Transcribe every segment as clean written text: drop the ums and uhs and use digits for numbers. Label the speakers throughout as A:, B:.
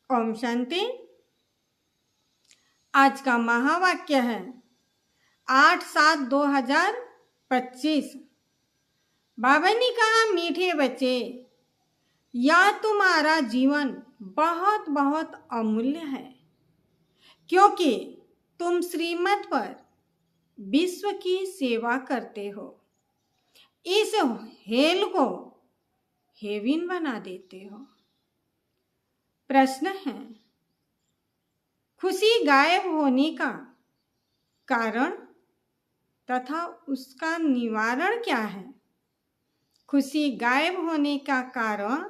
A: ओम शांति। आज का महावाक्य है 8/7/2025। बाबा ने कहा, मीठे बच्चे, यह तुम्हारा जीवन बहुत बहुत अमूल्य है, क्योंकि तुम श्रीमत पर विश्व की सेवा करते हो। इस हेल को हेवन बना देते हो। प्रश्न है, खुशी गायब होने का कारण तथा उसका निवारण क्या है? खुशी गायब होने का कारण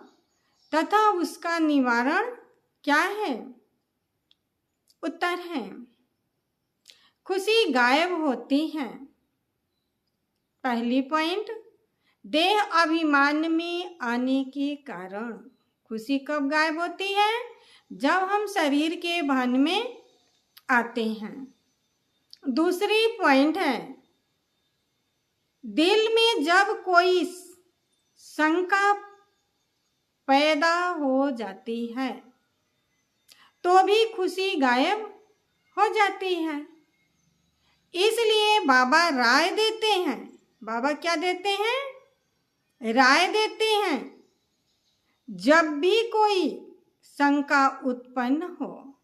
A: तथा उसका निवारण क्या है? उत्तर है, खुशी गायब होती है। पहली पॉइंट, देह अभिमान में आने के कारण। खुशी कब गायब होती है? जब हम शरीर के भान में आते हैं। दूसरी पॉइंट है, दिल में जब कोई शंका पैदा हो जाती है तो भी खुशी गायब हो जाती है। इसलिए बाबा राय देते हैं। बाबा क्या देते हैं? राय देते हैं, जब भी कोई शंका उत्पन्न हो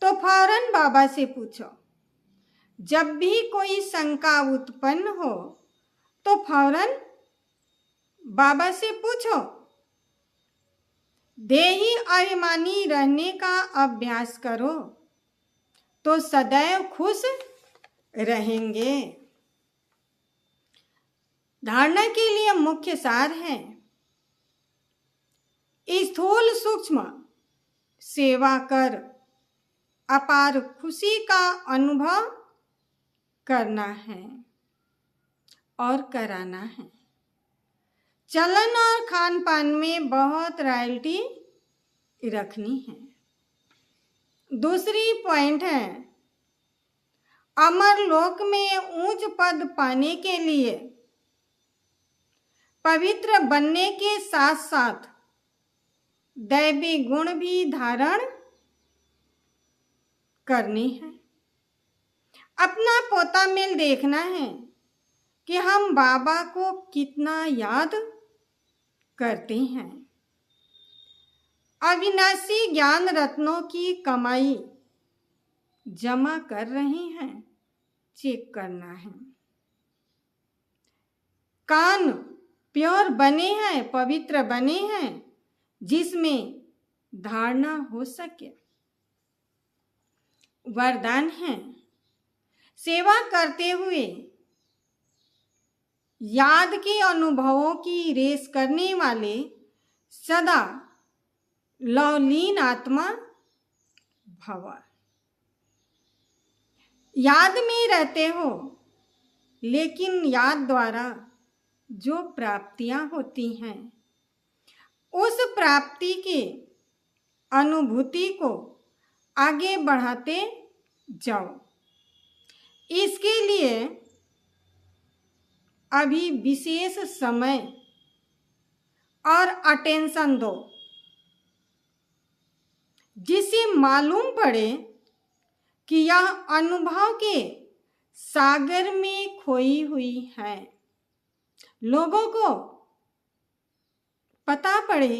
A: तो फौरन बाबा से पूछो। जब भी कोई शंका उत्पन्न हो तो फौरन बाबा से पूछो। देही अभिमानी रहने का अभ्यास करो तो सदैव खुश रहेंगे। धारणा के लिए मुख्य सार है, स्थूल सूक्ष्म सेवा कर अपार खुशी का अनुभव करना है और कराना है। चलन और खान पान में बहुत रॉयल्टी रखनी है। दूसरी पॉइंट है, अमर लोक में ऊंच पद पाने के लिए पवित्र बनने के साथ साथ दैवी गुण भी धारण करनी है। अपना पोता मेल देखना है कि हम बाबा को कितना याद करते हैं। अविनाशी ज्ञान रत्नों की कमाई जमा कर रहे हैं, चेक करना है। कान प्योर बने हैं, पवित्र बने हैं, जिसमें धारणा हो सके। वरदान है, सेवा करते हुए याद के अनुभवों की रेस करने वाले सदा लवलीन आत्मा भव। याद में रहते हो, लेकिन याद द्वारा जो प्राप्तियां होती हैं उस प्राप्ति के अनुभूति को आगे बढ़ाते जाओ। इसके लिए अभी विशेष समय और अटेंशन दो, जिससे मालूम पड़े कि यह अनुभव के सागर में खोई हुई है। लोगों को पता पड़े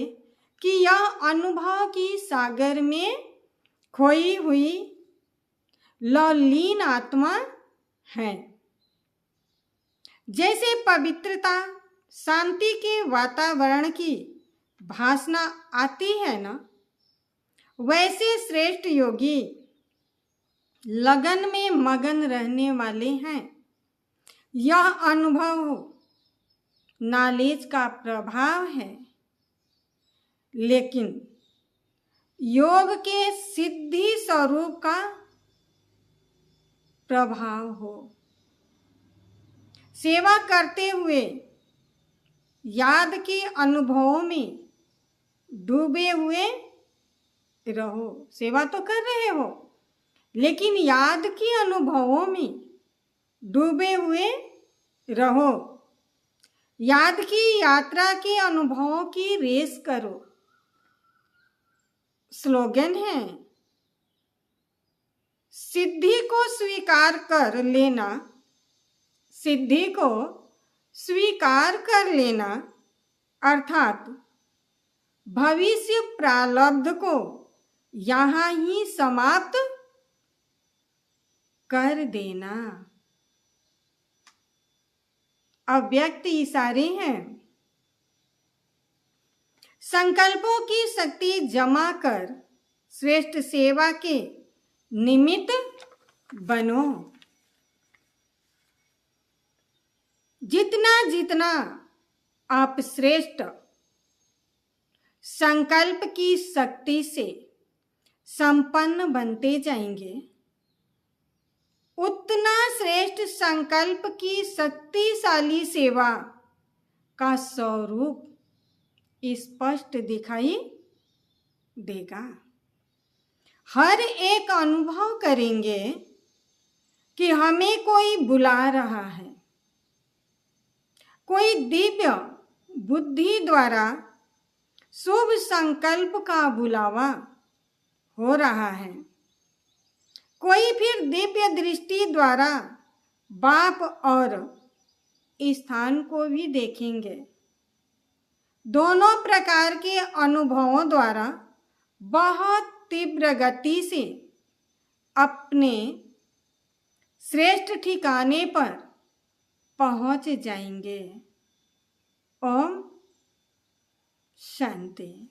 A: कि यह अनुभव की सागर में खोई हुई लवलीन आत्मा है। जैसे पवित्रता शांति के वातावरण की भासना आती है ना, वैसे श्रेष्ठ योगी लगन में मगन रहने वाले हैं। यह अनुभव नॉलेज का प्रभाव है, लेकिन योग के सिद्धि स्वरूप का प्रभाव हो। सेवा करते हुए याद के अनुभवों में डूबे हुए रहो। सेवा तो कर रहे हो, लेकिन याद के अनुभवों में डूबे हुए रहो। याद की यात्रा के अनुभवों की रेस करो। स्लोगन है, सिद्धि को स्वीकार कर लेना, सिद्धि को स्वीकार कर लेना अर्थात भविष्य प्रारब्ध को यहाँ ही समाप्त कर देना। अव्यक्त इशारे हैं। संकल्पों की शक्ति जमा कर श्रेष्ठ सेवा के निमित्त बनो। जितना जितना आप श्रेष्ठ संकल्प की शक्ति से संपन्न बनते जाएंगे, उतना श्रेष्ठ संकल्प की शक्तिशाली सेवा का स्वरूप स्पष्ट दिखाई देगा। हर एक अनुभव करेंगे कि हमें कोई बुला रहा है, कोई दिव्य बुद्धि द्वारा शुभ संकल्प का बुलावा हो रहा है, कोई फिर दिव्य दृष्टि द्वारा बाप और स्थान को भी देखेंगे। दोनों प्रकार के अनुभवों द्वारा बहुत तीव्र गति से अपने श्रेष्ठ ठिकाने पर पहुंच जाएंगे। ओम शांति।